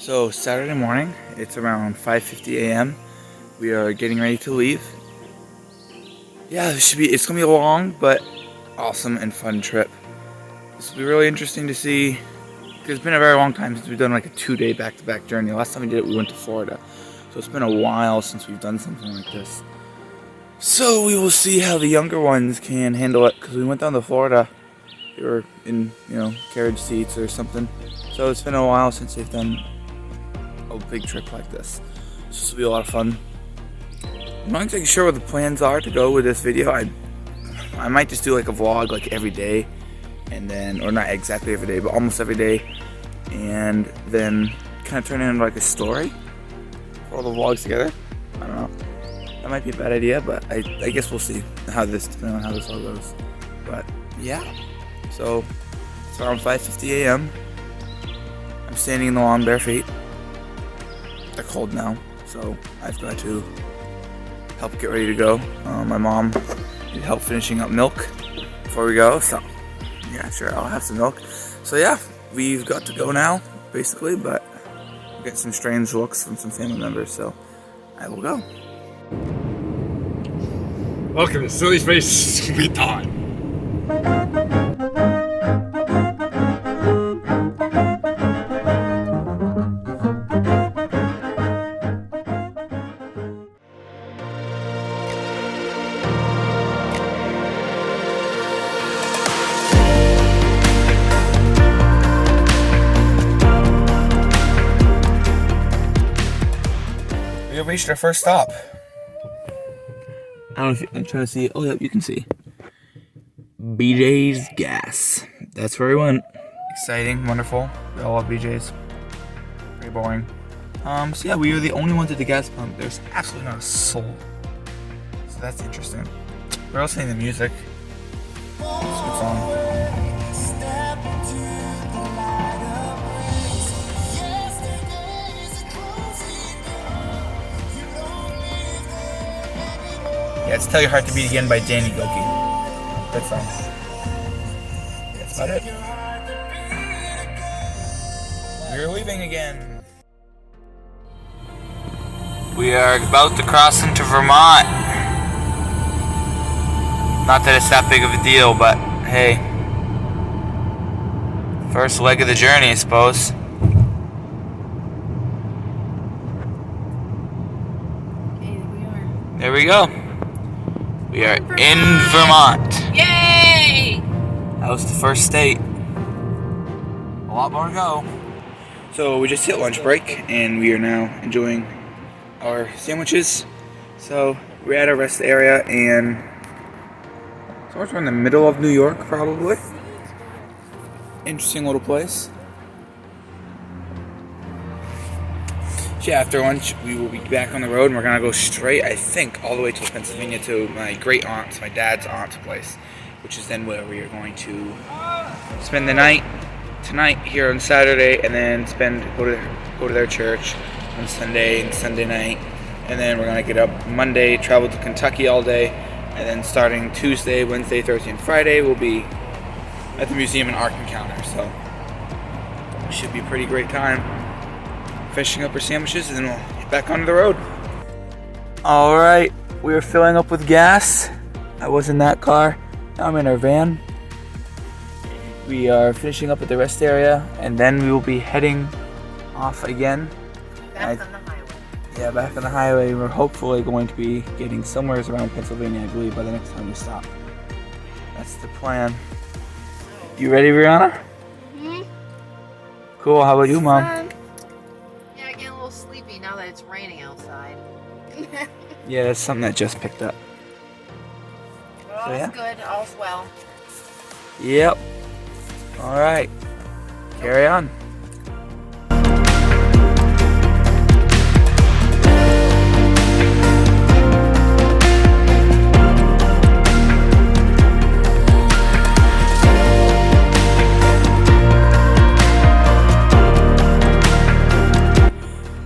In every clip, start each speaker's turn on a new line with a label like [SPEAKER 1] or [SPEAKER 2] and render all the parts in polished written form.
[SPEAKER 1] So Saturday morning, it's around 5:50 a.m. We are getting ready to leave. Yeah, it's gonna be a long but awesome and fun trip. This will be really interesting to see because it's been a very long time since we've done like a 2-day back-to-back journey. Last time we did it, we went to Florida. So it's been a while since we've done something like this. So we will see how the younger ones can handle it because we went down to Florida. They were in, carriage seats or something. So it's been a while since they've done a big trip like this. This will be a lot of fun. I'm not exactly sure what the plans are to go with this video. I might just do like a vlog like every day, and then, or not exactly every day, but almost every day, and then kind of turn it into like a story for all the vlogs together. I don't know. That might be a bad idea, but I guess we'll see depending on how this all goes. But yeah, so it's around 5:50 a.m. I'm standing in the lawn bare feet. They're cold now, so I've got to help get ready to go. My mom needed help finishing up milk before we go, so yeah, sure, I'll have some milk. So yeah, we've got to go now, basically, but we'll get some strange looks from some family members, so I will go.
[SPEAKER 2] Welcome to Silly Face Sweet Time.
[SPEAKER 1] We have reached our first stop. I don't know if I'm trying to see. Oh, yeah, you can see. BJ's Gas. That's where we went. Exciting, wonderful. We all love BJ's. Pretty boring. So yeah, we were the only ones at the gas pump. There's absolutely not a soul. So that's interesting. We're all saying the music. It's a good song. Yeah, it's Tell Your Heart to Beat Again by Danny Goki. Good song. That's about it. We're leaving again. We are about to cross into Vermont. Not that it's that big of a deal, but hey. First leg of the journey, I suppose. There we go. We are in Vermont.
[SPEAKER 3] Yay!
[SPEAKER 1] That was the first state. A lot more to go. So we just hit lunch break and we are now enjoying our sandwiches. So we're at a rest area and somewhere in the middle of New York, probably. Interesting little place. So yeah, after lunch, we will be back on the road, and we're going to go straight, I think, all the way to Pennsylvania to my great aunt's, my dad's aunt's place, which is then where we are going to spend the night tonight here on Saturday, and then go to their church on Sunday and Sunday night, and then we're going to get up Monday, travel to Kentucky all day, and then starting Tuesday, Wednesday, Thursday, and Friday, we'll be at the museum and Ark Encounter, so it should be a pretty great time. Finishing up our sandwiches, and then we'll get back onto the road. Alright, we are filling up with gas. I was in that car. Now I'm in our van. We are finishing up at the rest area, and then we will be heading off again.
[SPEAKER 3] Back on the highway.
[SPEAKER 1] Yeah, back on the highway. We're hopefully going to be getting somewhere around Pennsylvania, I believe, by the next time we stop. That's the plan. You ready, Brianna?
[SPEAKER 3] Mm-hmm.
[SPEAKER 1] Cool, how about you, Mom?
[SPEAKER 3] Yeah, getting a little sleepy now that it's raining outside.
[SPEAKER 1] Yeah, that's something that just picked up.
[SPEAKER 3] But all's
[SPEAKER 1] yeah.
[SPEAKER 3] good, all's well.
[SPEAKER 1] Yep. Alright. Carry on.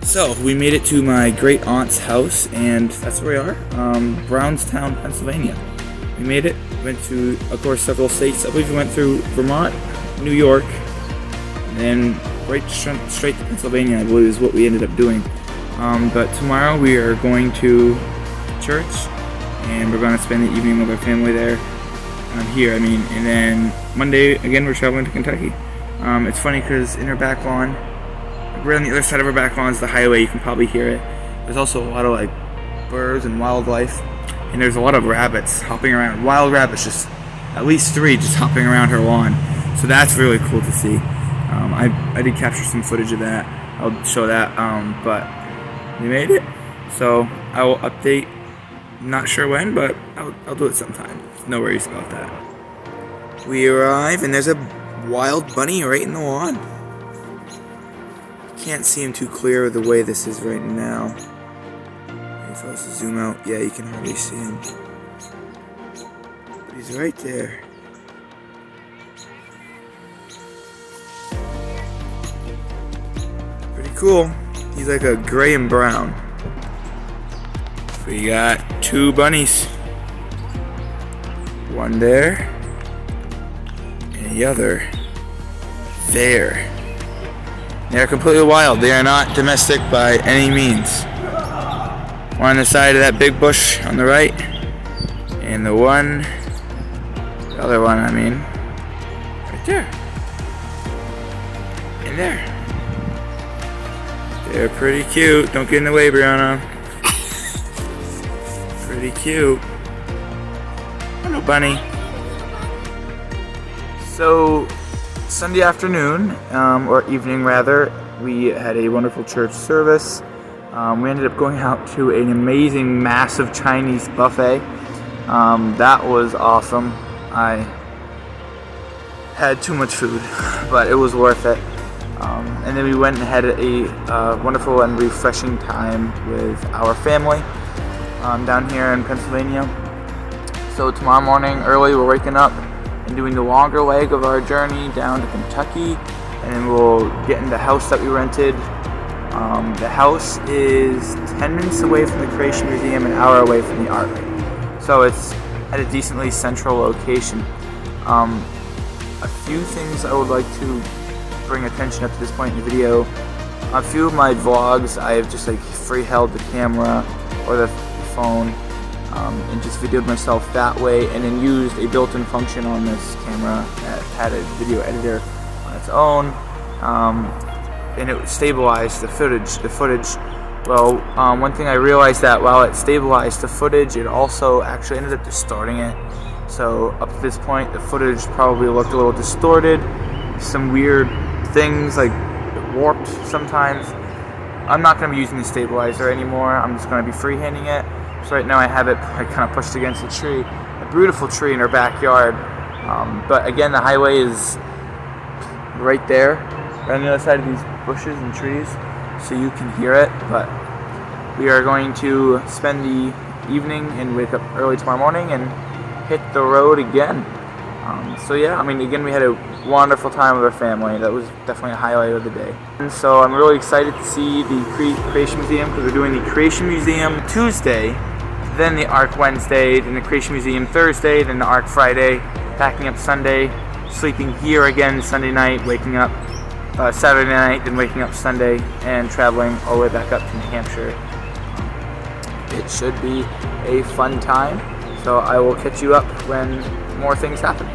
[SPEAKER 1] So, we made it to my great aunt's house, and that's where we are, Brownstown, Pennsylvania. We made it, went to, of course, several states. I believe we went through Vermont, New York, and then straight to Pennsylvania, I believe is what we ended up doing. But tomorrow we are going to church, and we're going to spend the evening with our family there. Here, I mean, and then Monday, again, we're traveling to Kentucky. It's funny because in our back lawn, right on the other side of our back lawn is the highway. You can probably hear it. There's also a lot of like birds and wildlife, and there's a lot of rabbits hopping around. Wild rabbits, just at least 3 just hopping around her lawn. So that's really cool to see. I did capture some footage of that. I'll show that. But we made it. So I will update. Not sure when, but I'll do it sometime. No worries about that. We arrive, and there's a wild bunny right in the lawn. Can't see him too clear the way this is right now. If I was to zoom out, yeah, you can hardly see him. But he's right there. Pretty cool. He's like a gray and brown. We got 2 bunnies. One there, and the other there. They're completely wild. They are not domestic by any means. One on the side of that big bush on the right, and the other one, I mean, right there. And there. They're pretty cute. Don't get in the way, Brianna. Pretty cute. Hello, bunny. So, Sunday afternoon, or evening rather, we had a wonderful church service. We ended up going out to an amazing, massive Chinese buffet. That was awesome. I had too much food, but it was worth it. And then we went and had a wonderful and refreshing time with our family down here in Pennsylvania. So tomorrow morning early we're waking up and doing the longer leg of our journey down to Kentucky, and then we'll get in the house that we rented. The house is 10 minutes away from the Creation Museum, an hour away from the art. So it's at a decently central location. A few things I would like to bring attention up to this point in the video. A few of my vlogs I have just like free held the camera or the phone and just videoed myself that way, and then used a built-in function on this camera that had a video editor on its own, and it stabilized the footage. Well, one thing I realized that while it stabilized the footage, it also actually ended up distorting it. So up to this point, the footage probably looked a little distorted. Some weird things like warped sometimes. I'm not going to be using the stabilizer anymore. I'm just going to be freehanding it. So right now I have it kind of pushed against a tree, a beautiful tree in our backyard. But again, the highway is right there, right on the other side of these bushes and trees, so you can hear it. But we are going to spend the evening and wake up early tomorrow morning and hit the road again. So yeah, I mean, again, we had a wonderful time with our family. That was definitely a highlight of the day. And so I'm really excited to see the Creation Museum, because we're doing the Creation Museum Tuesday, then the Ark Wednesday, then the Creation Museum Thursday, then the Ark Friday, packing up Sunday, sleeping here again Sunday night, waking up Saturday night, then waking up Sunday, and traveling all the way back up to New Hampshire. It should be a fun time, so I will catch you up when more things happen.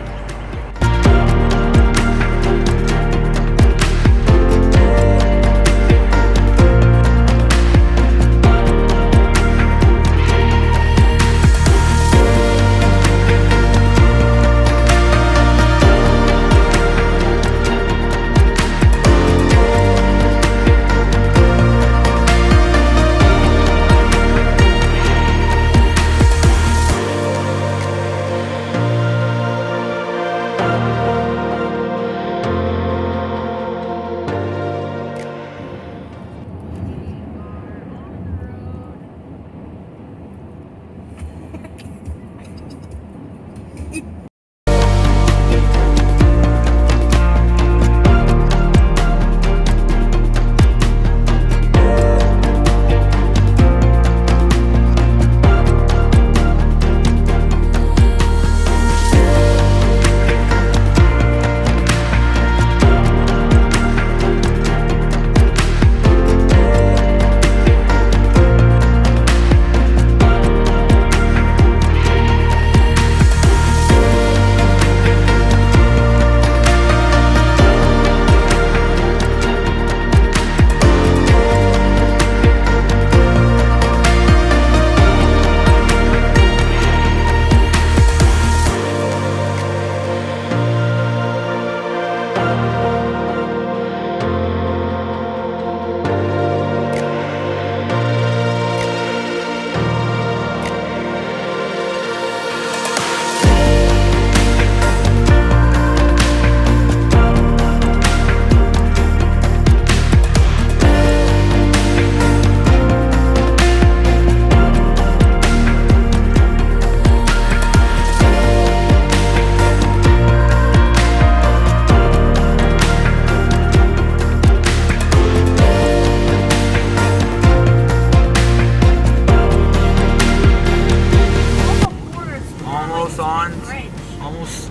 [SPEAKER 1] almost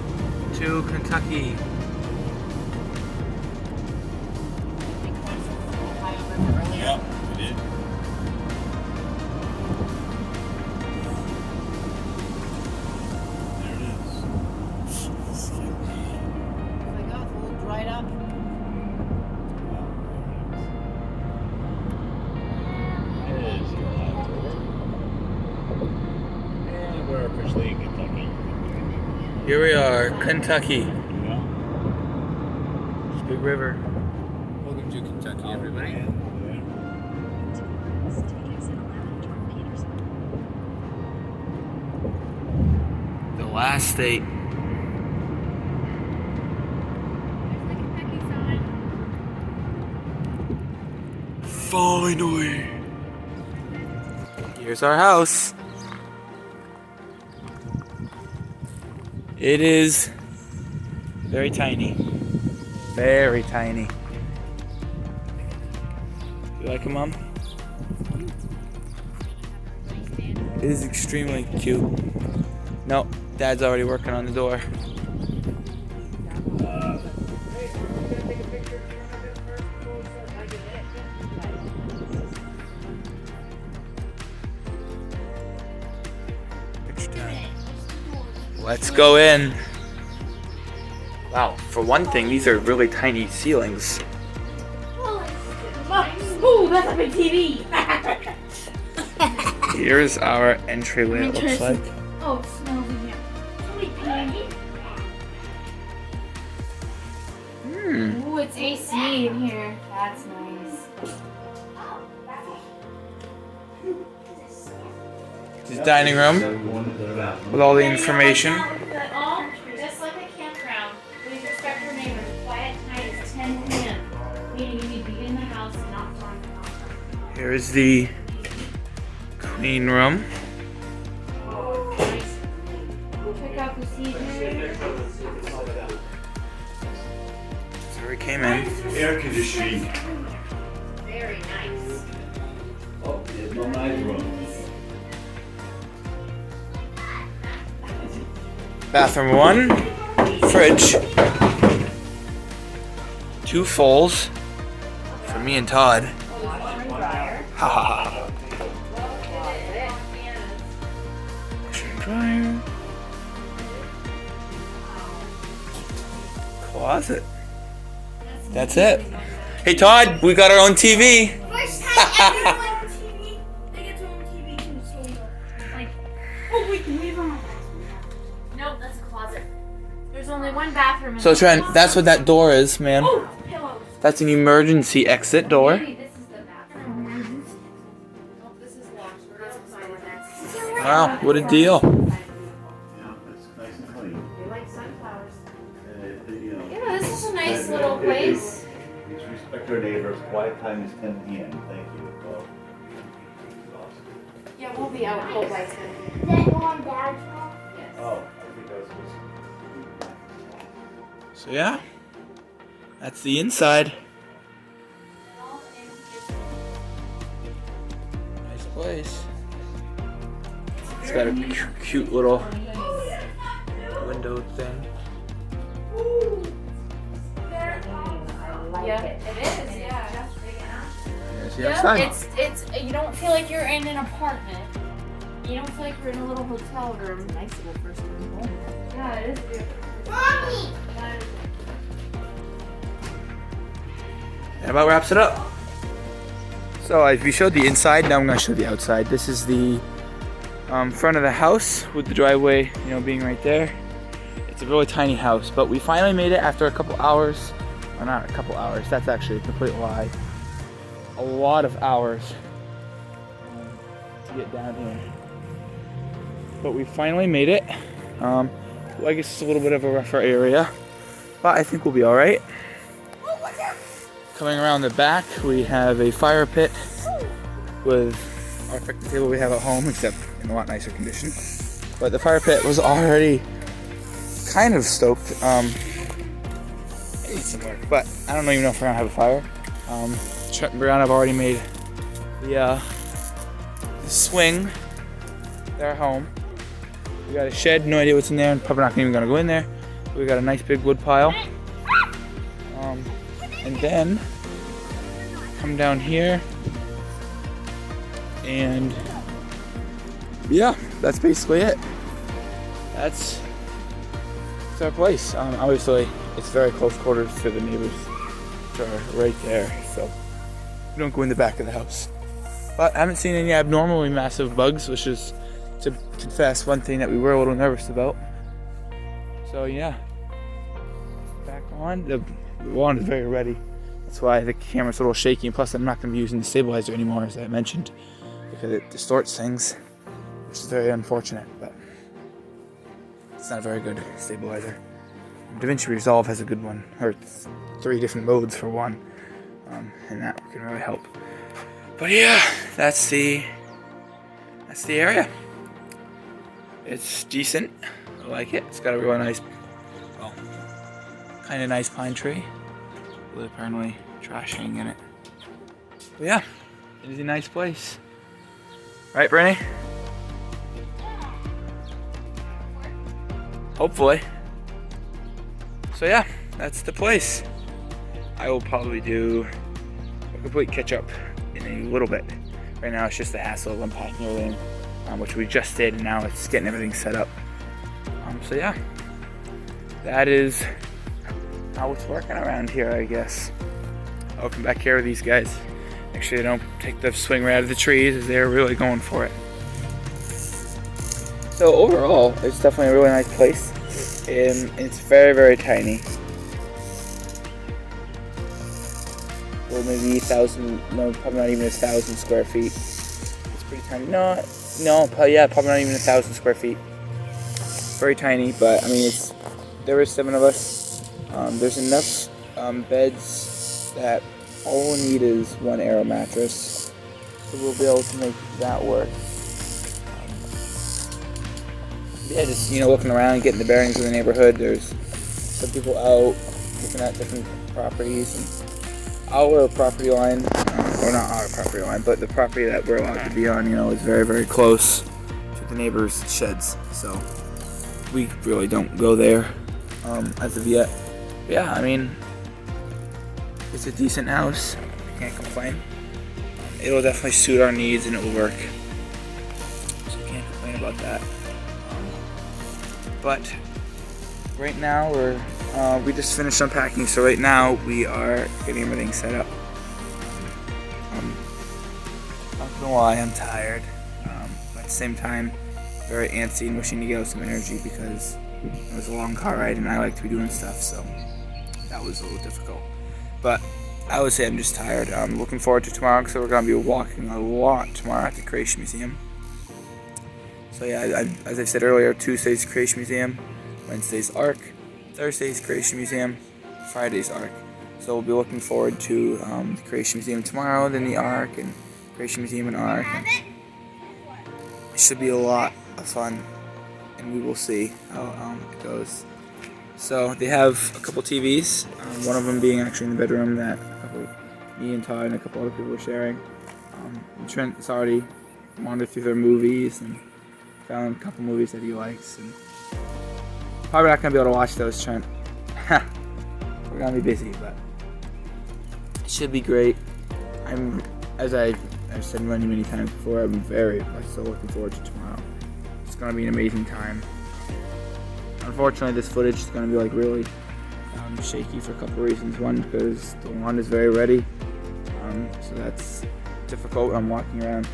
[SPEAKER 1] to Kentucky.
[SPEAKER 2] Yeah, we did. There it is.
[SPEAKER 3] Like, oh, it's a little dried up.
[SPEAKER 2] It is October. And we're officially in Kentucky.
[SPEAKER 1] Here we are, Kentucky.
[SPEAKER 2] Yeah.
[SPEAKER 1] It's a big river.
[SPEAKER 2] Welcome to Kentucky, everybody. Yeah.
[SPEAKER 1] The last state. Finally. Here's our house. It is very tiny. Very tiny. You like it, Mom? It is extremely cute. No, Dad's already working on the door. Picture time. Let's go in. Wow, for one thing, these are really tiny ceilings.
[SPEAKER 4] Ooh, that's a big TV.
[SPEAKER 1] Here's our entryway, it looks like.
[SPEAKER 4] Oh, it smells in here. Sweet piggy. Ooh, it's AC in here. That's nice.
[SPEAKER 1] This is dining room with all the information.
[SPEAKER 4] Just like a campground. Please respect your neighbors. Quiet night is 10 p.m. Meaning you need to be in the house and not far from the house.
[SPEAKER 1] Here is the queen room.
[SPEAKER 4] Oh, nice. Check out the seat here.
[SPEAKER 1] So we came in.
[SPEAKER 2] Air conditioning.
[SPEAKER 3] Very nice.
[SPEAKER 2] Oh, there's no nice room.
[SPEAKER 1] Bathroom 1, fridge, 2 fulls for me and Todd. Ha ha ha. Washer and dryer. Closet. That's it. Hey Todd, we got our own TV.
[SPEAKER 4] First time everyone on TV. They get their own TV too, so like, oh, we can leave them. Nope, that's a closet. There's only one bathroom. In
[SPEAKER 1] So
[SPEAKER 4] the
[SPEAKER 1] Trent,
[SPEAKER 4] closet.
[SPEAKER 1] that's what that door is, man.
[SPEAKER 4] Oh, pillows.
[SPEAKER 1] That's an emergency exit door.
[SPEAKER 4] Maybe this is the bathroom.
[SPEAKER 3] Oh, this is locked. We're not supposed to go in there.
[SPEAKER 1] Wow, what a deal.
[SPEAKER 2] Yeah, it's nice and clean.
[SPEAKER 3] They like sunflowers.
[SPEAKER 2] You know,
[SPEAKER 4] Yeah, this is a nice little place.
[SPEAKER 2] Please respect our neighbors. Quiet time is 10 p.m. Thank you. Well,
[SPEAKER 3] Yeah, we'll be out cold by 10.
[SPEAKER 4] Is that going down?
[SPEAKER 3] Yes.
[SPEAKER 2] oh, I think that's what's.
[SPEAKER 1] So yeah, that's the inside. Nice place. It's got a cute little window thing.
[SPEAKER 4] Yeah, it is. Yeah.
[SPEAKER 1] There's the
[SPEAKER 4] Yeah,
[SPEAKER 1] outside.
[SPEAKER 4] it's you don't feel like you're in an apartment. You don't feel like you're in a little hotel room.
[SPEAKER 3] Nice little first room home.
[SPEAKER 4] Yeah, it is beautiful.
[SPEAKER 1] That about wraps it up. So as we showed the inside, now I'm going to show the outside. This is the front of the house with the driveway, being right there. It's a really tiny house, but we finally made it after a couple hours. Or not a couple hours, that's actually a complete lie. A lot of hours to get down here. But we finally made it. Well, I guess it's a little bit of a rougher area, but I think we'll be all right. Coming around the back, we have a fire pit with our picnic table we have at home, except in a lot nicer condition. But the fire pit was already kind of stoked. It needs some work, but I don't even know if we're gonna have a fire. Trent and Brianna have already made the swing. They're home. We got a shed, no idea what's in there, and probably not even gonna go in there. We got a nice big wood pile. And then come down here, and yeah, that's basically it. That's our place. Obviously, it's very close quarters to the neighbors, which are right there, so we don't go in the back of the house. But I haven't seen any abnormally massive bugs, which is, to confess, one thing that we were a little nervous about. So yeah, back on. The lawn is very ready. That's why the camera's a little shaky, and plus I'm not going to be using the stabilizer anymore, as I mentioned, because it distorts things, which is very unfortunate, but it's not a very good stabilizer. DaVinci Resolve has a good one, or 3 different modes for one, and that can really help. But yeah, that's the area. It's decent. I like it. It's got a really nice, well, kind of nice pine tree with apparently trash hanging in it. But yeah, it is a nice place. Right, Brittany? Hopefully. So yeah, that's the place. I will probably do a complete catch up in a little bit. Right now it's just the hassle of unpacking everything, which we just did, and now it's getting everything set up. So yeah, that is how it's working around here, I guess. I'll come back here with these guys. Actually, I don't take the swing right out of the trees, as they're really going for it. So overall, it's definitely a really nice place. It's very, very tiny. Well, maybe 1,000, no, probably not even 1,000 square feet. It's pretty tiny. No, probably not even 1,000 square feet. Very tiny, but I mean, there were 7 of us. There's enough beds that all we need is 1 Aero mattress, so we'll be able to make that work. Yeah, just looking around, getting the bearings of the neighborhood. There's some people out looking at different properties, and our property line, or not our property line, but the property that we're allowed to be on, is very, very close to the neighbors' sheds. So we really don't go there as of yet. But yeah, I mean, it's a decent house. I can't complain. It'll definitely suit our needs, and it will work. So I can't complain about that. But right now we just finished unpacking, so right now we are getting everything set up. Not gonna lie, I'm tired, but at the same time very antsy and wishing to get out some energy, because it was a long car ride and I like to be doing stuff, so that was a little difficult. But I would say I'm just tired. I'm looking forward to tomorrow, because we're gonna be walking a lot tomorrow at the Creation Museum. So yeah, as I said earlier, Tuesday's Creation Museum, Wednesday's ARC, Thursday's Creation Museum, Friday's ARC. So we'll be looking forward to the Creation Museum tomorrow, then the ARC, and Creation Museum and ARC. And it should be a lot of fun, and we will see how it goes. So they have a couple TVs, one of them being actually in the bedroom that me and Todd and a couple other people are sharing. Trent has already wandered through their movies and found a couple movies that he likes, and probably not gonna be able to watch those, Trent. We're gonna be busy, but it should be great. As I've said many times before, I'm very much so looking forward to tomorrow. It's gonna be an amazing time. Unfortunately, this footage is gonna be really shaky for a couple reasons. One, because the lawn is very ready, so that's difficult. I'm walking around,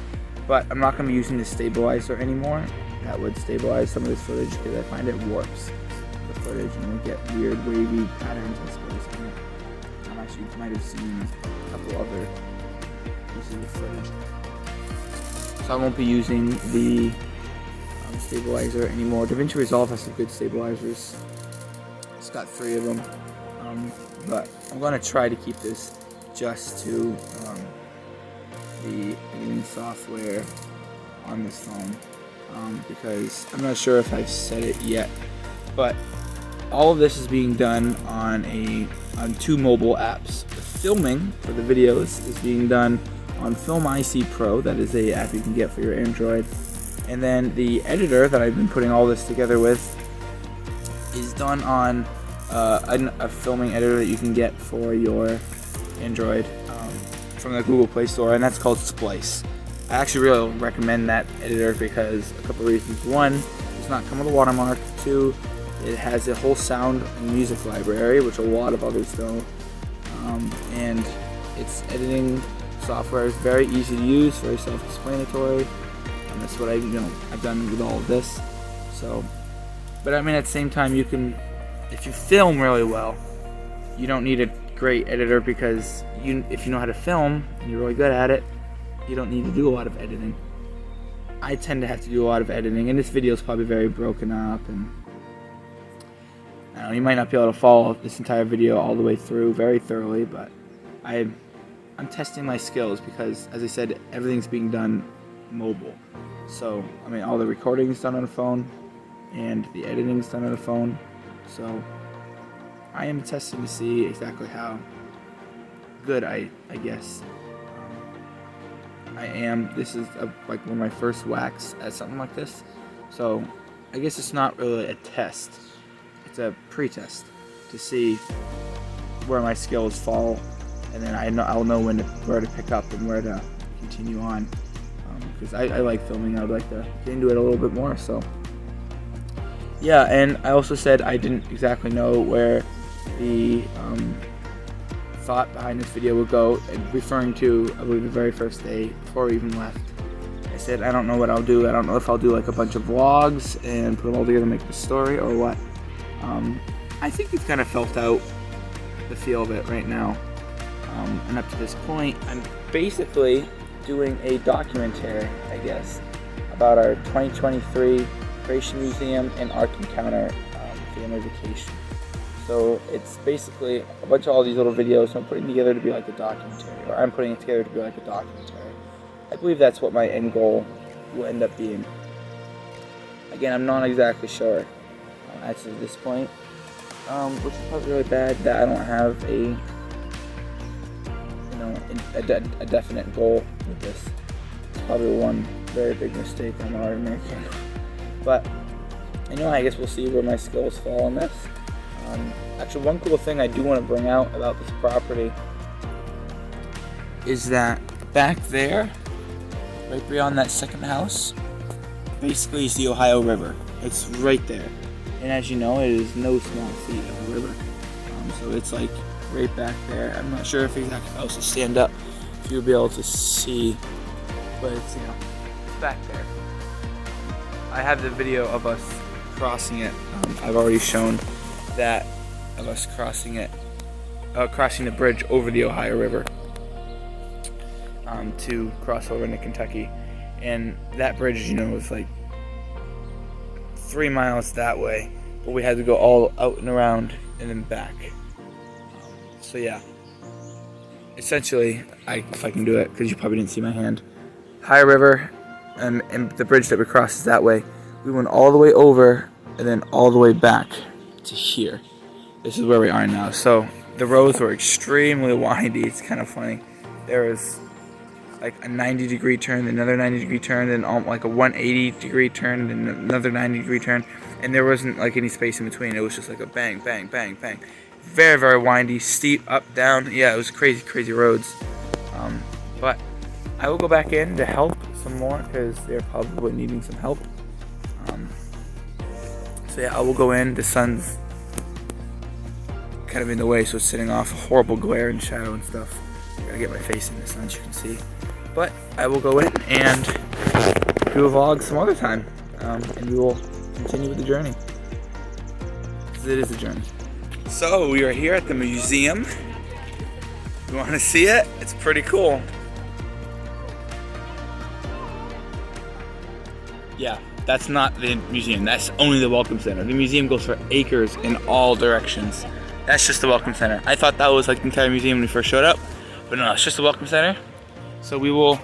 [SPEAKER 1] but I'm not going to be using the stabilizer anymore. That would stabilize some of this footage, because I find it warps the footage and you'll get weird wavy patterns, I suppose. Actually, you might have seen a couple other pieces of footage. So I won't be using the stabilizer anymore. DaVinci Resolve has some good stabilizers. It's got 3 of them, but I'm going to try to keep this just to the editing software on this phone, because I'm not sure if I've said it yet, but all of this is being done on 2 mobile apps. The filming for the videos is being done on Film IC Pro. That is a app you can get for your Android, And then the editor that I've been putting all this together with is done on a filming editor that you can get for your Android from the Google Play Store, and that's called Splice. I actually really recommend that editor because a couple reasons. One, it does not come with a watermark. Two, it has a whole sound and music library, which a lot of others don't. And its editing software is very easy to use, very self-explanatory. And that's what I've done with all of this. So, but I mean, at the same time, you can, if you film really well, you don't need a great editor because if you know how to film and you're really good at it, you don't need to do a lot of editing. I tend to have to do a lot of editing, and this video is probably very broken up, and I don't know, you might not be able to follow this entire video all the way through very thoroughly, but I'm testing my skills because, as I said, everything's being done mobile. So, I mean, all the recording is done on a phone, and the editing is done on a phone. So, I am testing to see exactly how good I guess I am. This is like one of my first whacks at something like this. So, I guess it's not really a test. It's a pre-test to see where my skills fall, and then I'll know where to pick up and where to continue on. Because I like filming, I'd like to get into it a little bit more. So yeah, and I also said I didn't exactly know where the thought behind this video would go, and referring to, I believe, the very first day before we even left. I said I don't know what I'll do. I don't know if I'll do like a bunch of vlogs and put them all together and make a story or what. I think we've kind of felt out the feel of it right now, and up to this point I'm basically doing a documentary, I guess, about our 2023 Creation Museum and Art Encounter family vacation. So it's basically a bunch of all these little videos I'm putting together to be like a documentary, or I'm putting it together to be like a documentary. I believe that's what my end goal will end up being. Again, I'm not exactly sure as to this point, which is probably really bad that I don't have a definite goal with this. It's probably one very big mistake I'm already making. But I guess we'll see where my skills fall on this. Actually, one cool thing I do want to bring out about this property is that back there, right beyond that second house, basically is the Ohio River. It's right there. And as you know, it is no small feat of a river. So it's like right back there. I'm not sure if exactly if I was to stand up, if you'll be able to see, but it's, it's back there. I have the video of us crossing it. I've already shown that of us crossing it, crossing the bridge over the Ohio River to cross over into Kentucky. And that bridge, is like 3 miles that way, but we had to go all out and around and then back. So yeah, essentially, if I can do it, because you probably didn't see my hand, Ohio River, and the bridge that we crossed is that way. We went all the way over and then all the way back to here. This is where we are now. So the roads were extremely windy. It's kind of funny. There was like a 90-degree turn, another 90-degree turn, then like a 180-degree turn, and then another 90-degree turn, and there wasn't like any space in between. It was just like a bang, bang, bang, bang. Very, very windy, steep, up, down. Yeah, it was crazy, crazy roads. But I will go back in to help some more because they're probably needing some help. So yeah, I will go in. The sun's kind of in the way, so it's sitting off a horrible glare and shadow and stuff. Gotta get my face in the sun so you can see. But I will go in and do a vlog some other time, and we will continue with the journey. Because it is a journey. So we are here at the museum. You want to see it? It's pretty cool. Yeah, that's not the museum. That's only the Welcome Center. The museum goes for acres in all directions. That's just the Welcome Center. I thought that was like the entire museum when we first showed up, but no, it's just the Welcome Center. So we will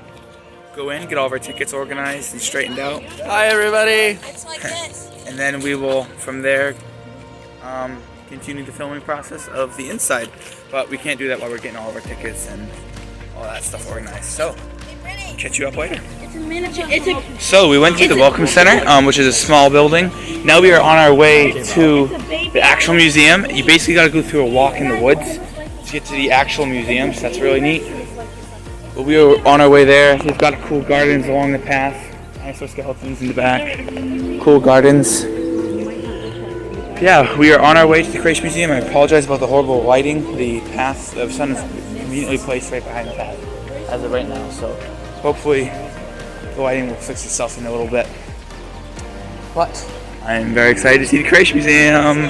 [SPEAKER 1] go in, get all of our tickets organized and straightened out. Hi everybody!
[SPEAKER 4] It's like this.
[SPEAKER 1] And then we will, from there, continue the filming process of the inside. But we can't do that while we're getting all of our tickets and all that stuff organized. So, catch you up later.
[SPEAKER 4] It's
[SPEAKER 1] So we went to the Welcome Center, which is a small building. Now we are on our way to the actual museum. You basically got to go through a walk in the woods to get to the actual museum, so that's really neat. But we are on our way there. They've got cool gardens along the path. Dinosaur skeletons in the back. Cool gardens. Yeah, we are on our way to the Creation Museum. I apologize about the horrible lighting. The path, the sun is conveniently placed right behind the path as of right now, so hopefully the lighting will fix itself in a little bit. But I'm very excited to see the Creation Museum.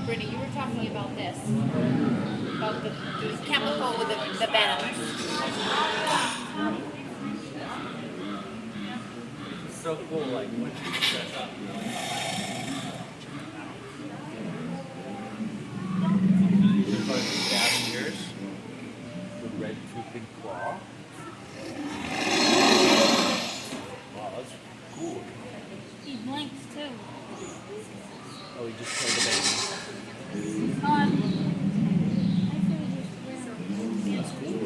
[SPEAKER 5] Brittany, you were talking about this, about the chemical with the venom.
[SPEAKER 2] It's so cool, like when you set up. There's like scavengers with red tooth and claw. Wow, that's cool.
[SPEAKER 4] He blinks too.
[SPEAKER 2] Oh, he just killed the baby. That's cool.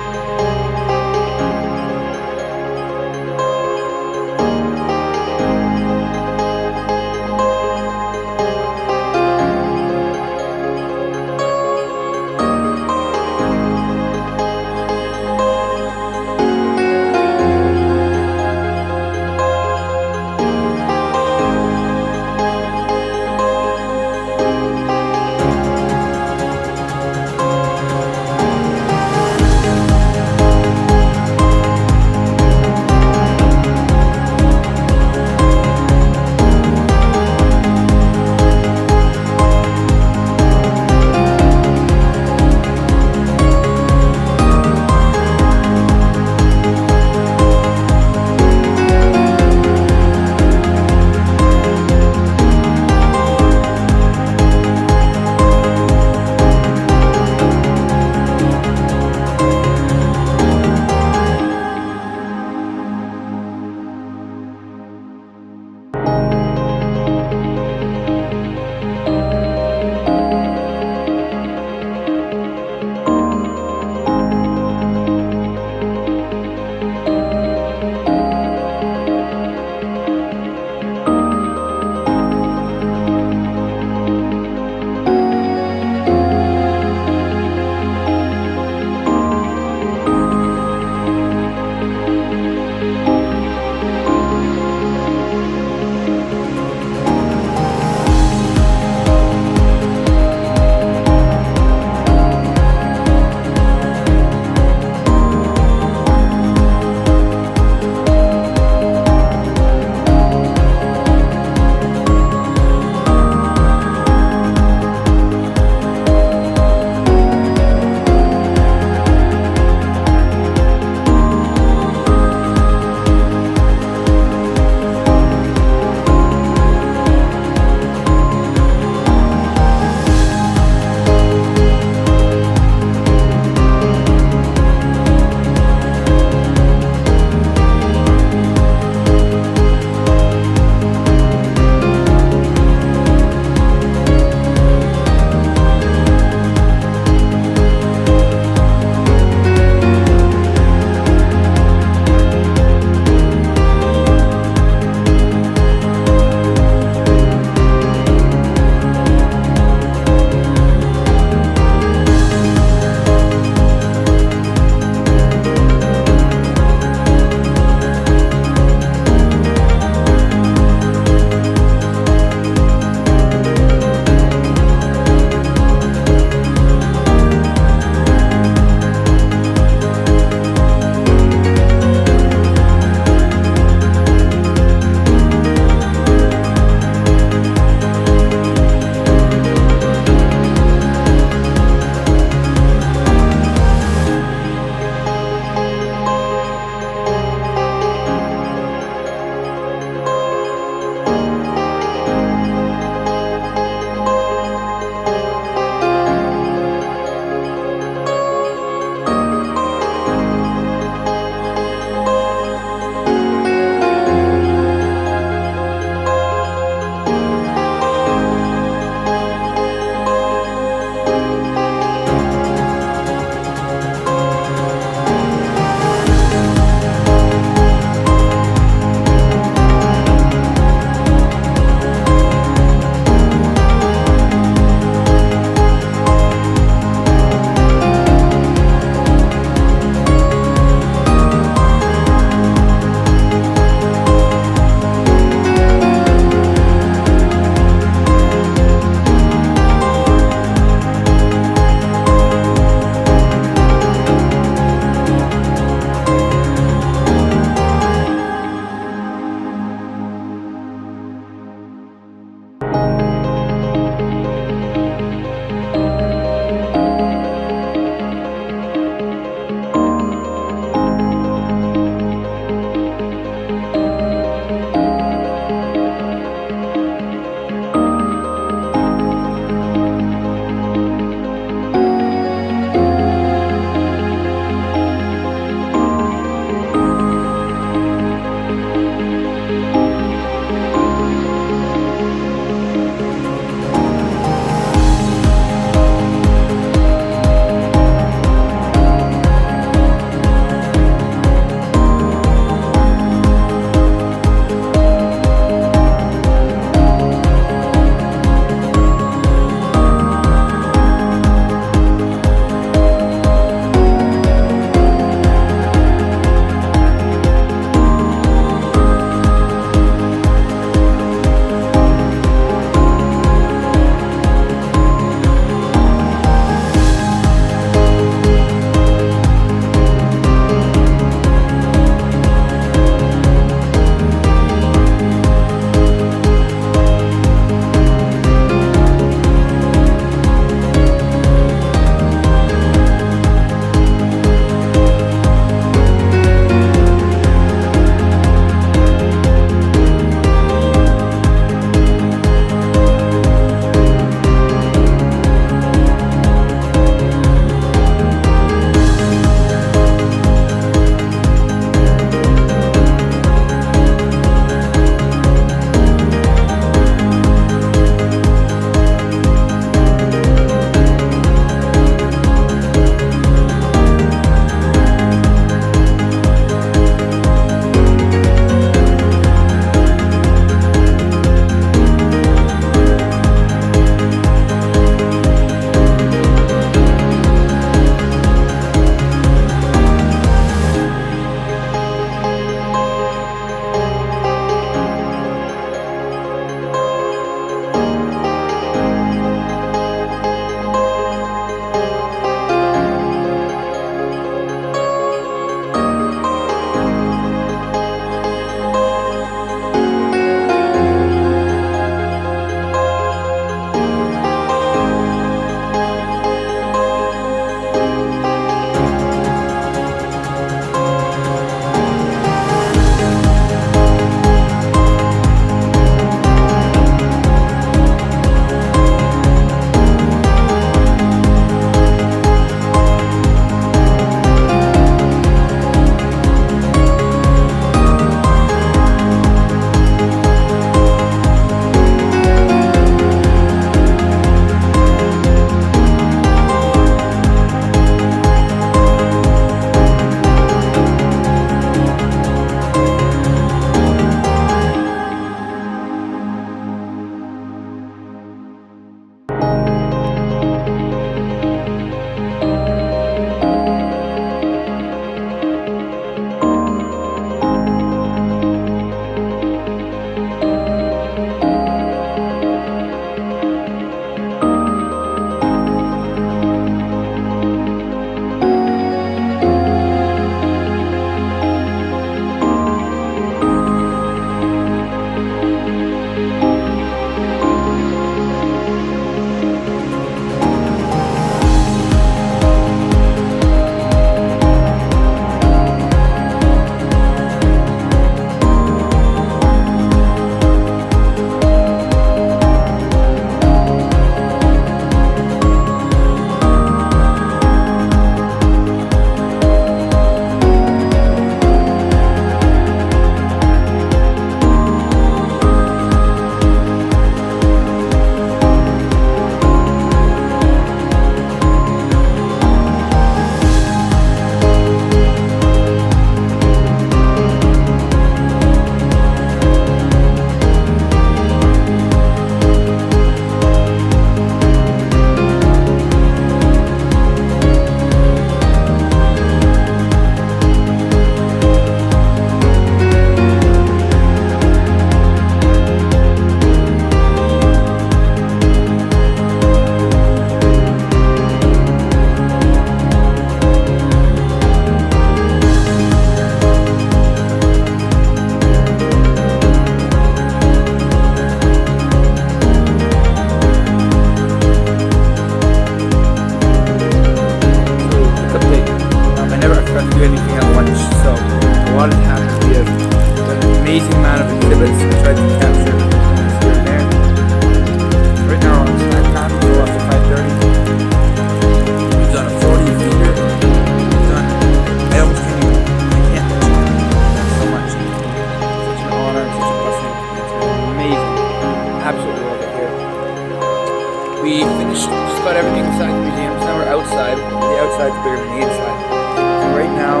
[SPEAKER 1] We finished just about everything inside the museum, so now we're outside. The outside's bigger than the inside. So right now,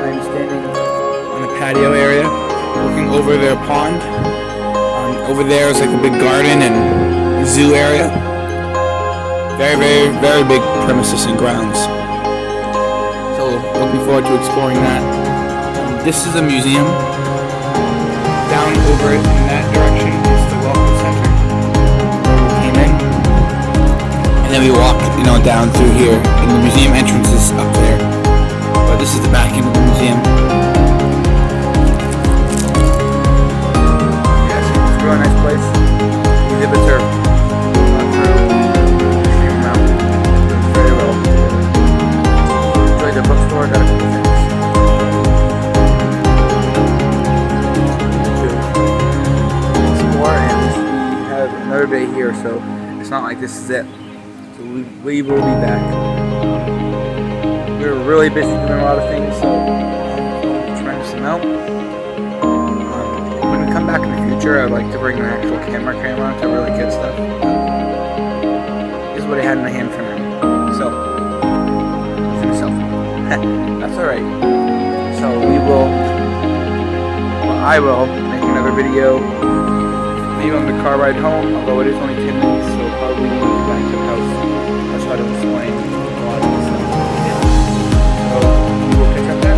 [SPEAKER 1] I'm standing on the patio area, looking over their pond. Over there is like a big garden and zoo area. Very, very, very big premises and grounds. So looking forward to exploring that. This is a museum. Down over in that direction is the Welcome Center. We came in. And then we walk, down through here. And the museum entrance is up there. But this is the back end of the museum. Yes, it's a really nice place. Exhibits are through extreme amount. It's very well. Enjoyed the bookstore, got a couple things. And we have another day here, so it's not like this is it. So we will be back. We're really busy doing a lot of things, so trying this out. When we come back in the future, I'd like to bring an actual camera to really get stuff. This is what I had in my hand for now. So, it's in a cell phone. That's alright. So I will make another video maybe on the car ride home, although it is only 10 minutes, so probably when we get back to the house, I'll try to explain a lot of this stuff. So we will catch up there.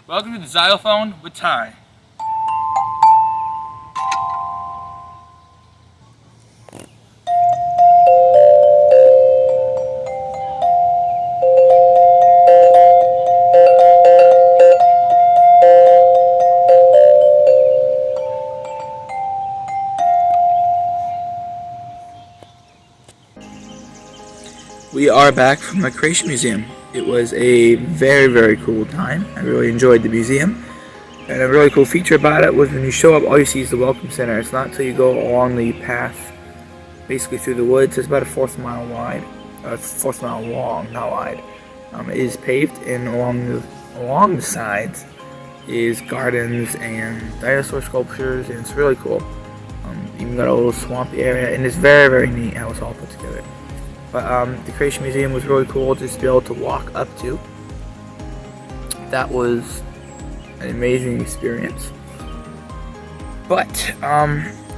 [SPEAKER 1] Welcome to the xylophone with Ty. We are back from the Creation Museum. It was a very, very cool time. I really enjoyed the museum. And a really cool feature about it was when you show up, all you see is the Welcome Center. It's not until you go along the path, basically through the woods. It's about a fourth mile wide. Fourth mile long, not wide. It is paved, and along the sides is gardens and dinosaur sculptures, and it's really cool. Even got a little swampy area, and it's very, very neat how it's all put together. But the Creation Museum was really cool just to be able to walk up to. That was an amazing experience. But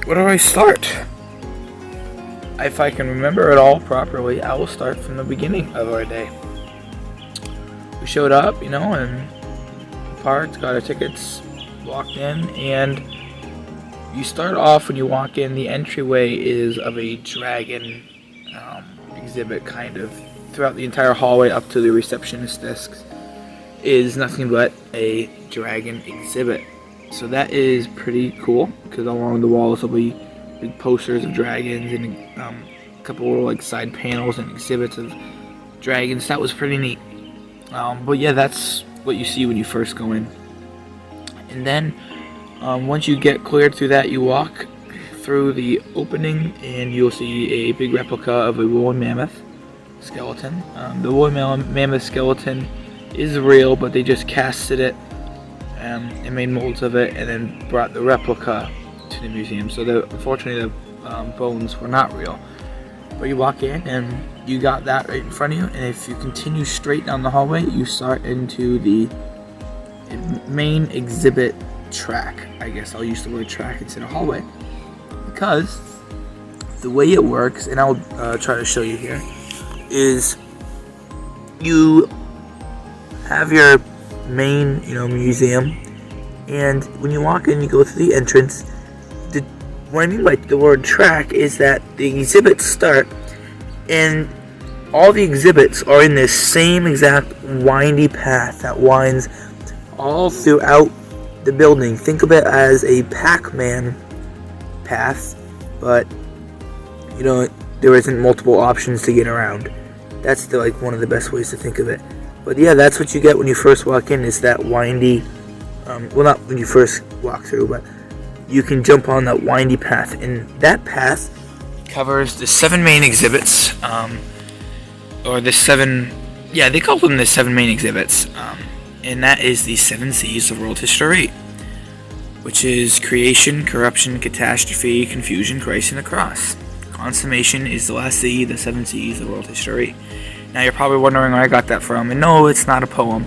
[SPEAKER 1] where do I start? If I can remember it all properly, I will start from the beginning of our day. We showed up, and parked, got our tickets, walked in, and you start off when you walk in. The entryway is of a dragon exhibit, kind of. Throughout the entire hallway up to the receptionist desk is nothing but a dragon exhibit. So that is pretty cool, because along the walls will be big posters of dragons and a couple little side panels and exhibits of dragons. That was pretty neat. But yeah, that's what you see when you first go in. And then once you get cleared through that, you walk through the opening and you'll see a big replica of a woolly mammoth skeleton. The woolly mammoth skeleton is real, but they just casted it and made molds of it and then brought the replica to the museum. So unfortunately the bones were not real. But you walk in and you got that right in front of you, and if you continue straight down the hallway, you start into the main exhibit track. I guess I'll use the word track instead of hallway, because the way it works, and I'll try to show you here, is you have your main museum, and when you walk in, you go through the entrance. What I mean by the word track is that the exhibits start, and all the exhibits are in this same exact windy path that winds all throughout the building. Think of it as a Pac-Man path, but there isn't multiple options to get around. That's one of the best ways to think of it. But yeah, that's what you get when you first walk in, is that windy, well, not when you first walk through, but you can jump on that windy path, and that path covers the 7 main exhibits, or the 7, yeah, they call them the 7 main exhibits, and that is the 7 C's of world history, which is creation, corruption, catastrophe, confusion, Christ, and the cross. Consummation is the last C, the 7 C's of world history. Now you're probably wondering where I got that from, and no, it's not a poem,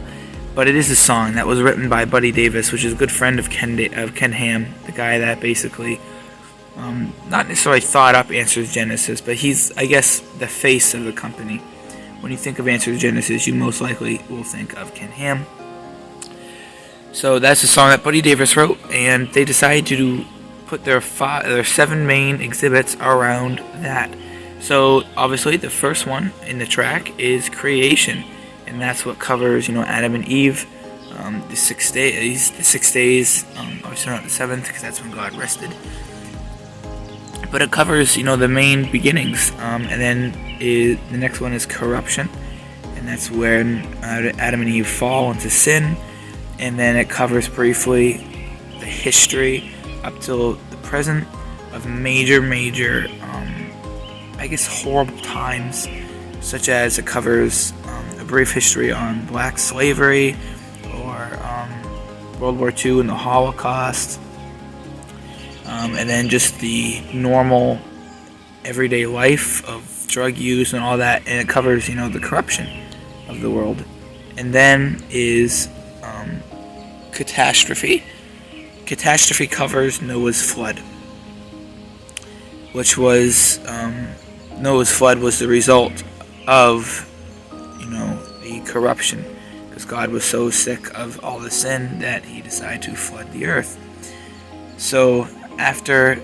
[SPEAKER 1] but it is a song that was written by Buddy Davis, which is a good friend of Ken Ham, the guy that basically, not necessarily thought up Answer to Genesis, but he's, I guess, the face of the company. When you think of Answer to Genesis, you most likely will think of Ken Ham. So that's a song that Buddy Davis wrote, and they decided to put their 7 main exhibits around that. So obviously the first one in the track is creation, and that's what covers Adam and Eve, the 6 days, obviously not the 7th, because that's when God rested, but it covers the main beginnings, and then the next one is corruption, and that's when Adam and Eve fall into sin, and then it covers briefly the history up till the present of major I guess horrible times, such as it covers a brief history on black slavery, or World War II and the Holocaust, and then just the normal everyday life of drug use and all that, and it covers the corruption of the world. And then is catastrophe. Catastrophe covers Noah's flood, which was Noah's flood was the result of the corruption, because God was so sick of all the sin that he decided to flood the earth. So after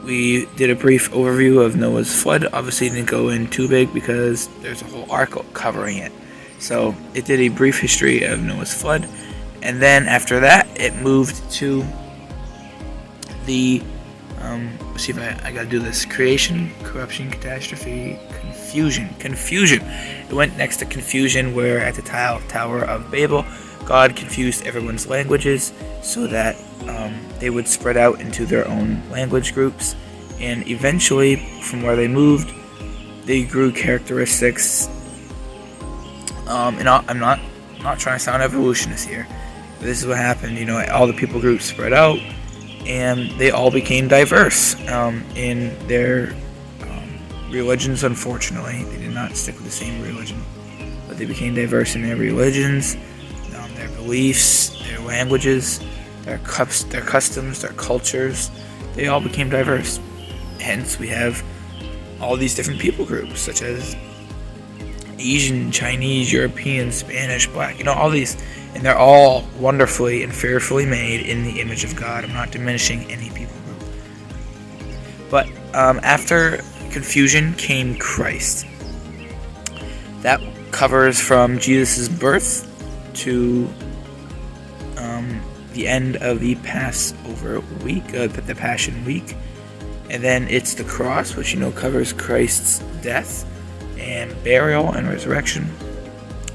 [SPEAKER 1] we did a brief overview of Noah's flood, obviously it didn't go in too big because there's a whole ark covering it. So it did a brief history of Noah's flood, and then after that it moved to the let's see if I gotta do this. Creation, corruption, catastrophe, confusion. It went next to confusion, where at the Tower of Babel, God confused everyone's languages so that they would spread out into their own language groups, and eventually, from where they moved, they grew characteristics. And I'm not trying to sound evolutionist here, but this is what happened. All the people groups spread out, and they all became diverse in their religions. Unfortunately, they did not stick with the same religion, but they became diverse in their religions, their beliefs, their languages, their customs, their cultures. They all became diverse. Hence, we have all these different people groups, such as Asian, Chinese, European, Spanish, Black, all these. And they're all wonderfully and fearfully made in the image of God. I'm not diminishing any people group. But after confusion came Christ. That covers from Jesus' birth to the end of the Passover week, the Passion Week. And then it's the cross, which covers Christ's death. and burial and resurrection.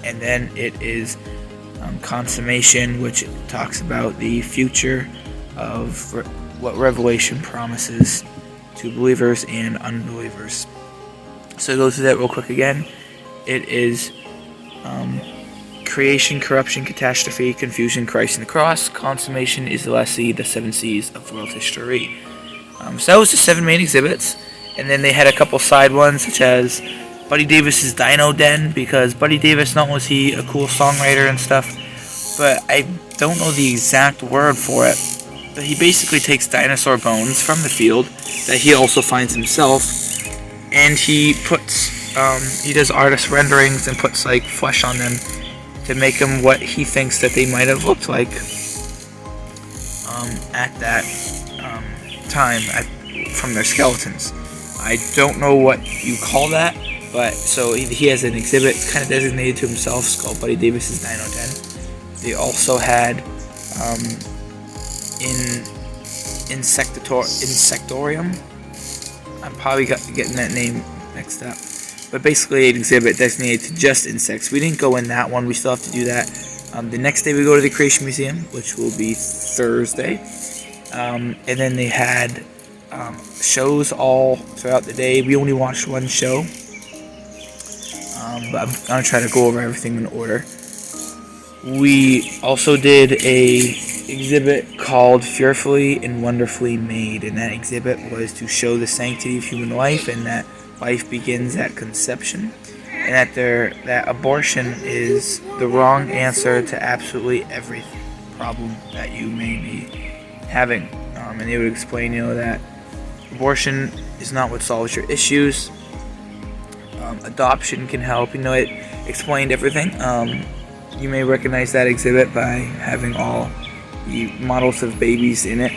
[SPEAKER 1] And then it is consummation, which talks about the future of what Revelation promises to believers and unbelievers. So go through that real quick again. It is creation, corruption, catastrophe, confusion, Christ and the cross. Consummation is the last C, the 7 C's of world history. So that was the 7 main exhibits, and then they had a couple side ones, such as Buddy Davis's Dino Den, because Buddy Davis, not only was he a cool songwriter and stuff, but I don't know the exact word for it, but he basically takes dinosaur bones from the field that he also finds himself, and he puts, he does artist renderings and puts like flesh on them to make them what he thinks that they might have looked like at that time from their skeletons. I don't know what you call that, but so he has an exhibit kind of designated to himself. It's called Buddy Davis's Dino Den. They also had Insectorium. I'm probably getting that name mixed up. But basically an exhibit designated to just insects. We didn't go in that one. We still have to do that. The next day we go to the Creation Museum, which will be Thursday. And then they had shows all throughout the day. We only watched one show. But I'm going to try to go over everything in order. We also did a exhibit called Fearfully and Wonderfully Made. And that exhibit was to show the sanctity of human life, and that life begins at conception, and that abortion is the wrong answer to absolutely every problem that you may be having. And they would explain, that abortion is not what solves your issues. Adoption can help. It explained everything. You may recognize that exhibit by having all the models of babies in it.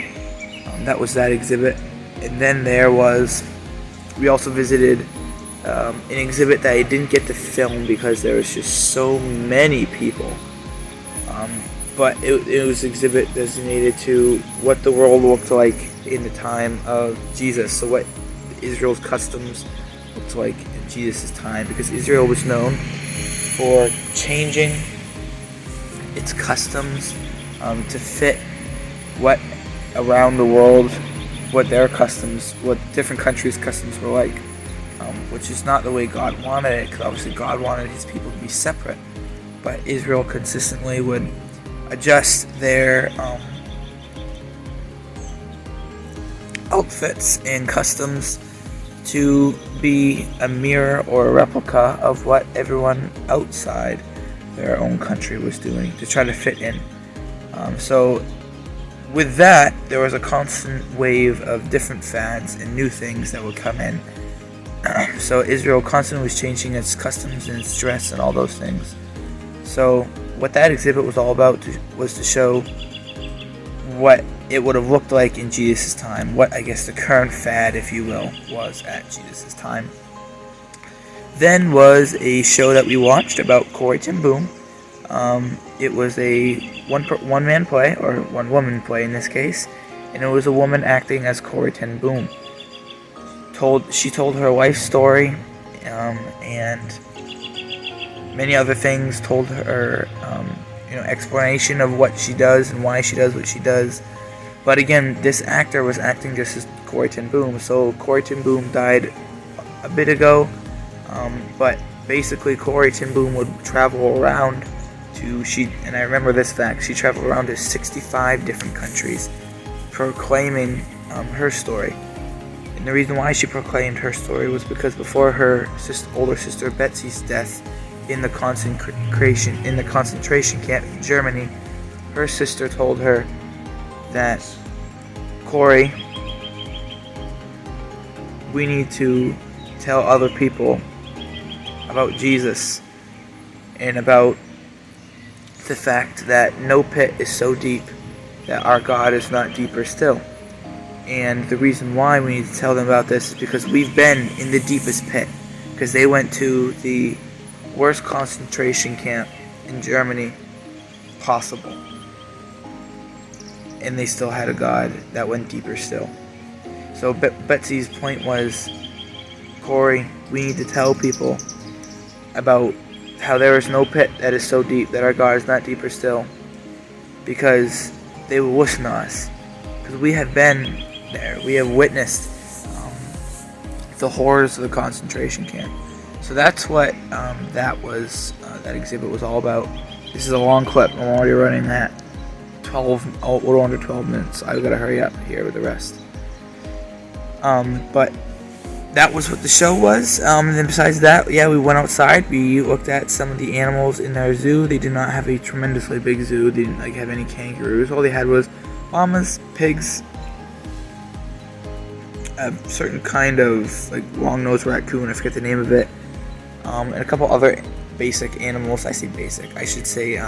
[SPEAKER 1] That was that exhibit. And then we also visited an exhibit that I didn't get to film because there was just so many people. But it was an exhibit designated to what the world looked like in the time of Jesus. So what Israel's customs looked like in Jesus' time, because Israel was known for changing its customs to fit what around the world, what their customs, what different countries' customs were like, which is not the way God wanted it, because obviously God wanted his people to be separate, but Israel consistently would adjust their outfits and customs to be a mirror or a replica of what everyone outside their own country was doing, to try to fit in. So with that, there was a constant wave of different fads and new things that would come in. So Israel constantly was changing its customs and its dress and all those things. So what that exhibit was all about was to show what it would have looked like in Jesus' time, what I guess the current fad, if you will, was at Jesus' time. Then was a show that we watched about Corrie ten Boom. It was a one-man play, or one-woman play in this case, and it was a woman acting as Corrie ten Boom. She told her life story, and many other things. Told her, explanation of what she does and why she does what she does. But again, this actor was acting just as Corrie ten Boom. So Corrie ten Boom died a bit ago, but basically Corrie ten Boom would travel around and I remember this fact, she traveled around to 65 different countries proclaiming her story. And the reason why she proclaimed her story was because before her older sister Betsy's death in the concentration camp in Germany, her sister told her that, Corrie, we need to tell other people about Jesus and about the fact that no pit is so deep that our God is not deeper still. And the reason why we need to tell them about this is because we've been in the deepest pit, because they went to the worst concentration camp in Germany possible, and they still had a God that went deeper still. So Betsy's point was, Corrie, we need to tell people about how there is no pit that is so deep that our God is not deeper still, because they will listen to us, because we have been there, we have witnessed the horrors of the concentration camp. So that's what that exhibit was all about. This is a long clip. I'm already running that a little under 12 minutes. I've got to hurry up here with the rest. But that was what the show was. And then besides that, yeah, we went outside. We looked at some of the animals in their zoo. They did not have a tremendously big zoo. They didn't have any kangaroos. All they had was llamas, pigs, a certain kind of long-nosed raccoon. I forget the name of it. And a couple other basic animals. I say basic. I should say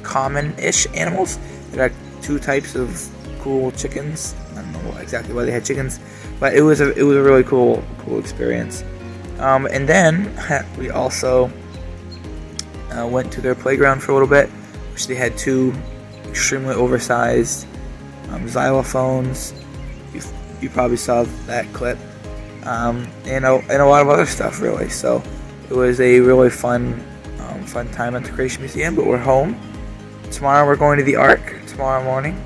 [SPEAKER 1] common-ish animals. There are 2 types of cool chickens. I don't know exactly why they had chickens, but it was a really cool experience. And then we also went to their playground for a little bit, which they had 2 extremely oversized xylophones. You probably saw that clip, and a lot of other stuff really. So it was a really fun time at the Creation Museum. But we're home. Tomorrow we're going to the Ark tomorrow morning.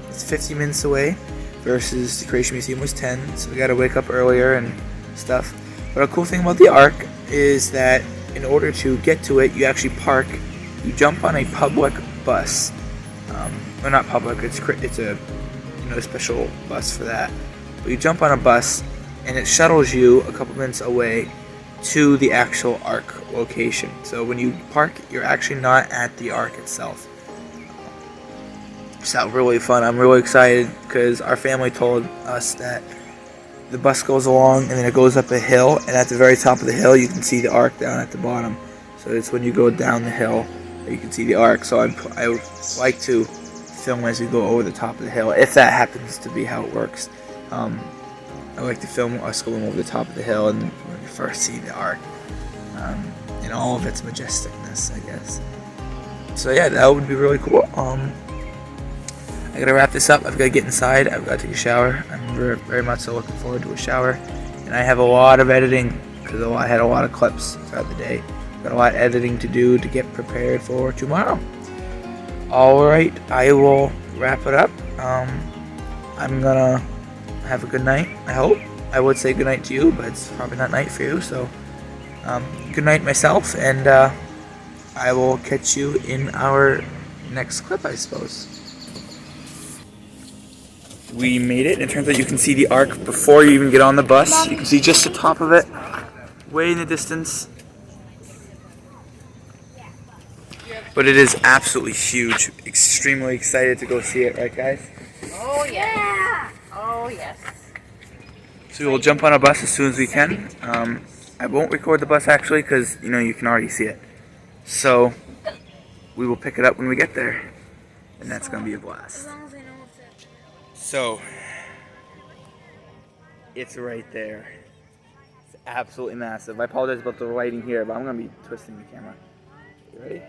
[SPEAKER 1] It's 50 minutes away versus the Creation Museum was 10, so we got to wake up earlier and stuff. But a cool thing about the Ark is that in order to get to it, you actually park. You jump on a public bus. Well, not public. It's a special bus for that. But you jump on a bus, and it shuttles you a couple minutes away to the actual Ark location. So when you park, you're actually not at the Ark itself. It's not really fun. I'm really excited because our family told us that the bus goes along and then it goes up a hill, and at the very top of the hill you can see the Ark down at the bottom. So it's when you go down the hill that you can see the Ark. So I would like to film as we go over the top of the hill, if that happens to be how it works. I like to film us going over the top of the hill and when we first see the Ark, in all of its majesticness, I guess. So yeah, that would be really cool. I gotta wrap this up. I've got to get inside. I've got to take a shower. I'm very much so looking forward to a shower. And I have a lot of editing because I had a lot of clips throughout the day. Got a lot of editing to do to get prepared for tomorrow. Alright, I will wrap it up. I'm gonna have a good night, I hope. I would say good night to you, but it's probably not night for you. So good night myself, and I will catch you in our next clip, I suppose. We made it, and it turns out you can see the Ark before you even get on the bus. You can see just the top of it, way in the distance. But it is absolutely huge. Extremely excited to go see it, right guys?
[SPEAKER 5] Oh yeah. Oh yes.
[SPEAKER 1] So we will jump on a bus as soon as we can. I won't record the bus actually because you can already see it. So we will pick it up when we get there, and that's going to be a blast. So, it's right there. It's absolutely massive. I apologize about the lighting here, but I'm going to be twisting the camera. You ready?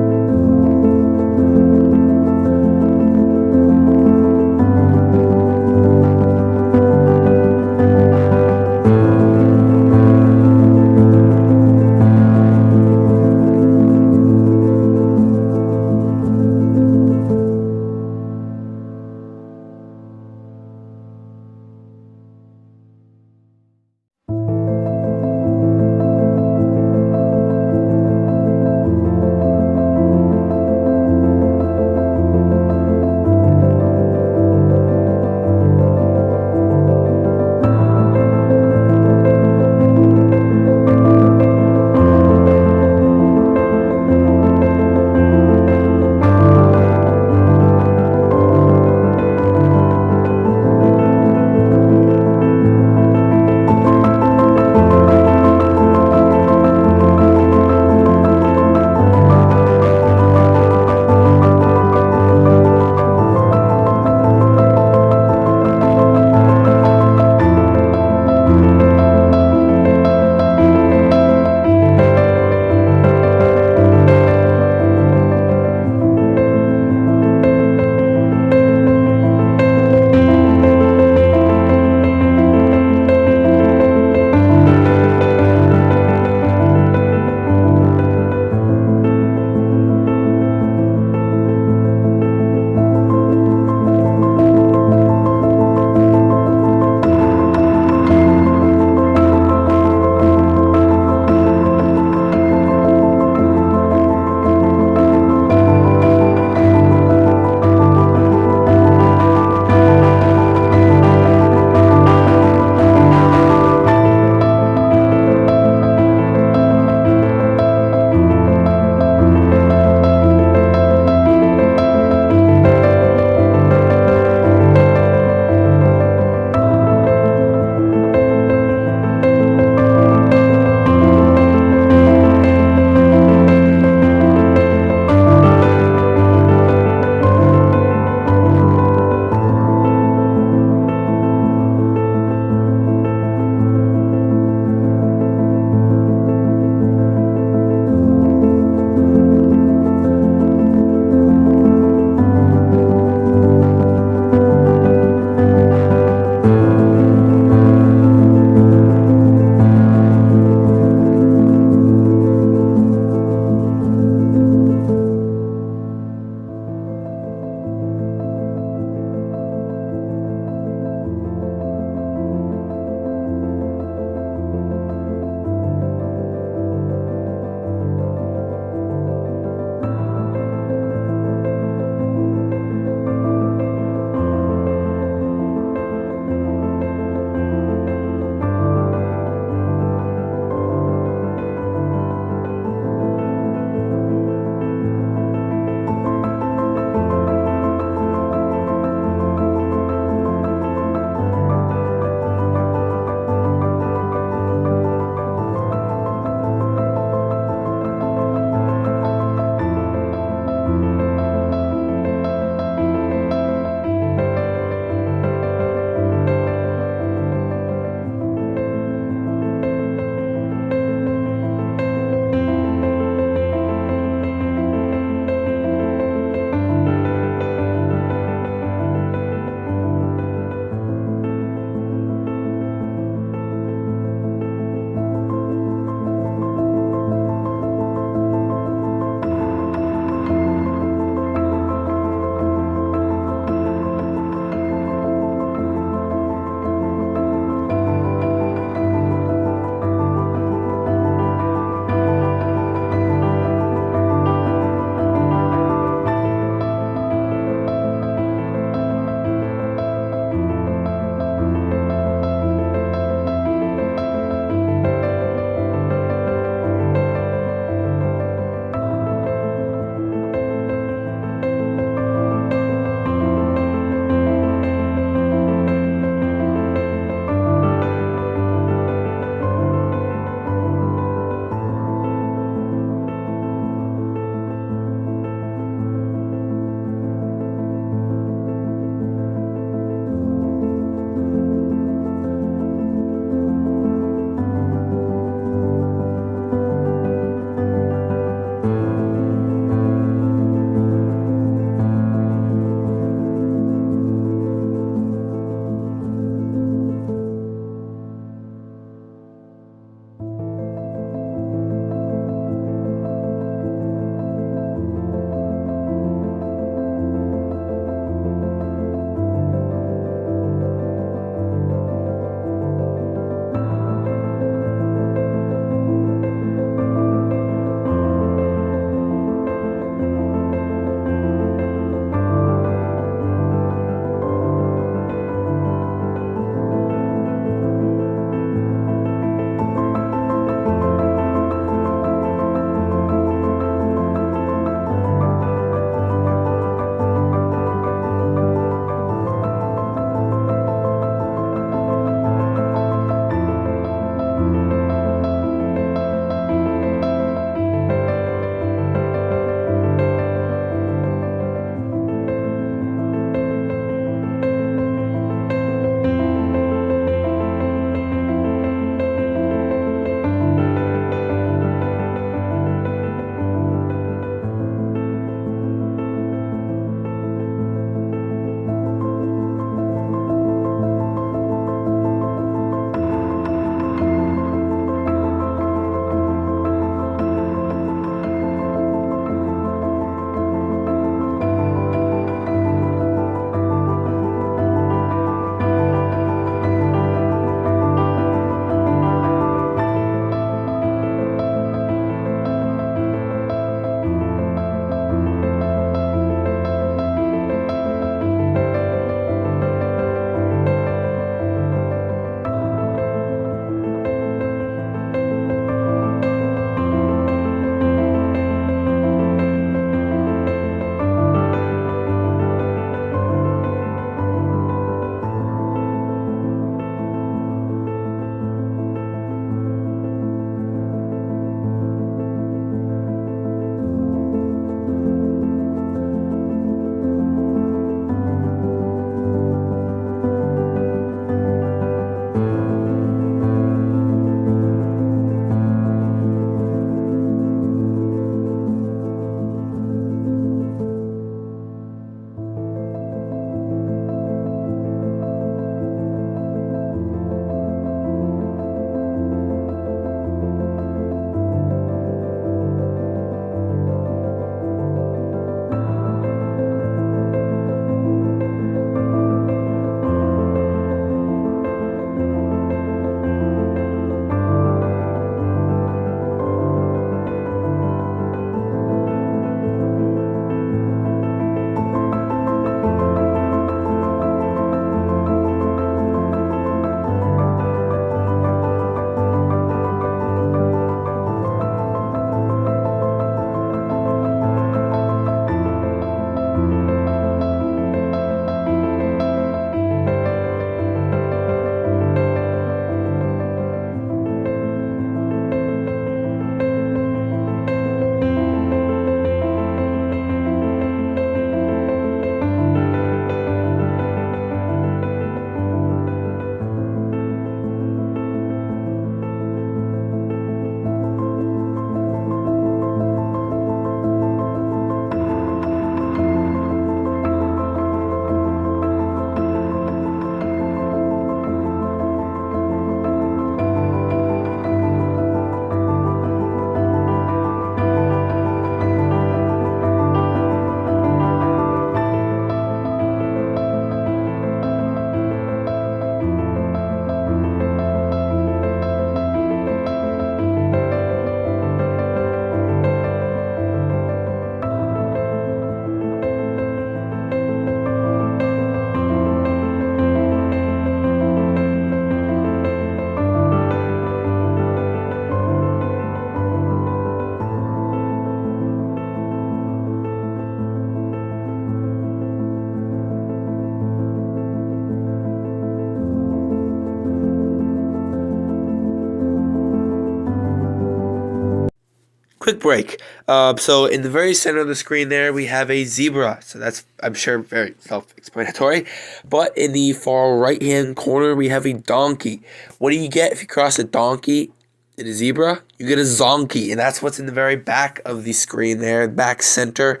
[SPEAKER 6] quick break. So in the very center of the screen there, we have a zebra. So that's, I'm sure, very self-explanatory. But in the far right-hand corner, we have a donkey. What do you get if you cross a donkey and a zebra? You get a zonkey, and that's what's in the very back of the screen there, back center,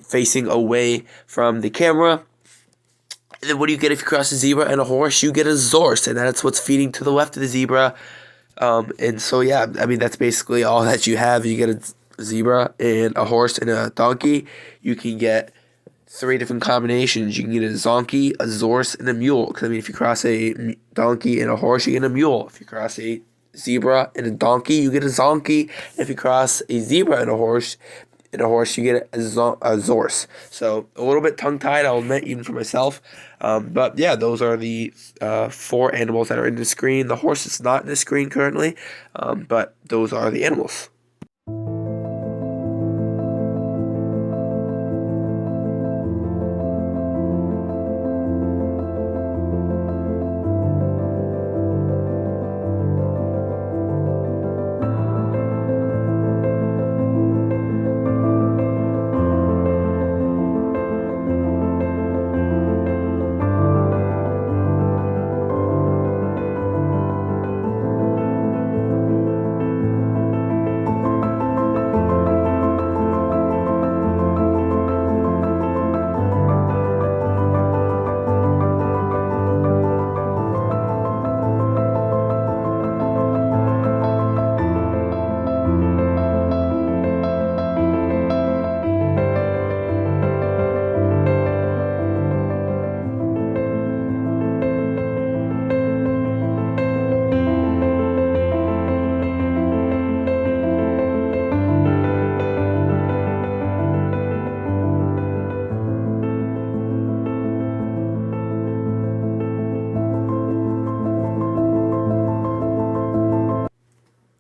[SPEAKER 6] facing away from the camera. And then what do you get if you cross a zebra and a horse? You get a zorse, and that's what's feeding to the left of the zebra. And so, yeah, I mean, that's basically all that you have. You get a zebra and a horse and a donkey. You can get 3 different combinations. You can get a zonkey, a zorse, and a mule. Because, I mean, if you cross a donkey and a horse, you get a mule. If you cross a zebra and a donkey, you get a zonkey. If you cross a zebra and a horse, you get a zorse. So a little bit tongue-tied, I'll admit, even for myself. But yeah, those are the 4 animals that are in the screen. The horse is not in the screen currently, but those are the animals.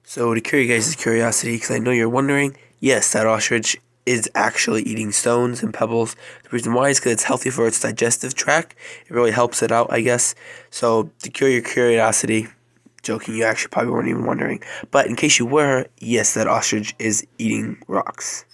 [SPEAKER 6] So to cure you guys' curiosity, because I know you're wondering, yes, that ostrich is actually eating stones and pebbles. The reason why is because it's healthy for its digestive tract. It really helps it out, I guess. So to cure your curiosity, joking, you actually probably weren't even wondering. But in case you were, yes, that ostrich is eating rocks.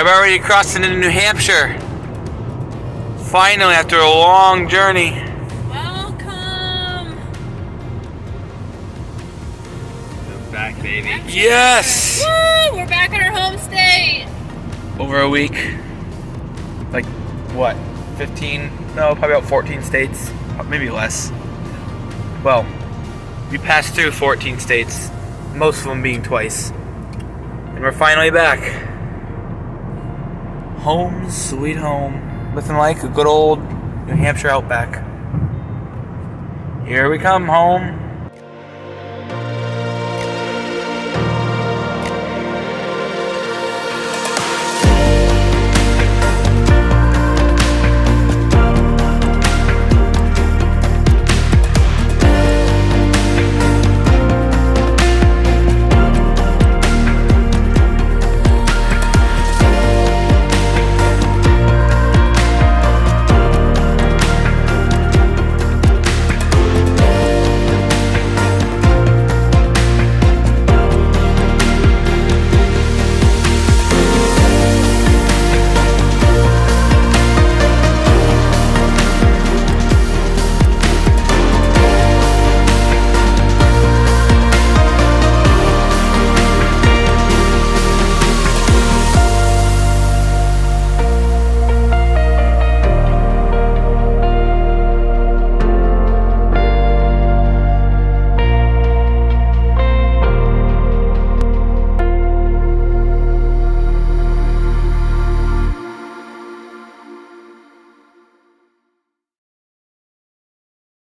[SPEAKER 1] I'm already crossing into New Hampshire. Finally, after a long journey.
[SPEAKER 5] Welcome.
[SPEAKER 2] We're back, baby.
[SPEAKER 1] Yes!
[SPEAKER 5] Woo! We're back in our home state.
[SPEAKER 1] Over a week. Like, what? 15? No, probably about 14 states. Maybe less. Well, we passed through 14 states. Most of them being twice. And we're finally back. Home, sweet home. Nothing like a good old New Hampshire outback. Here we come, home.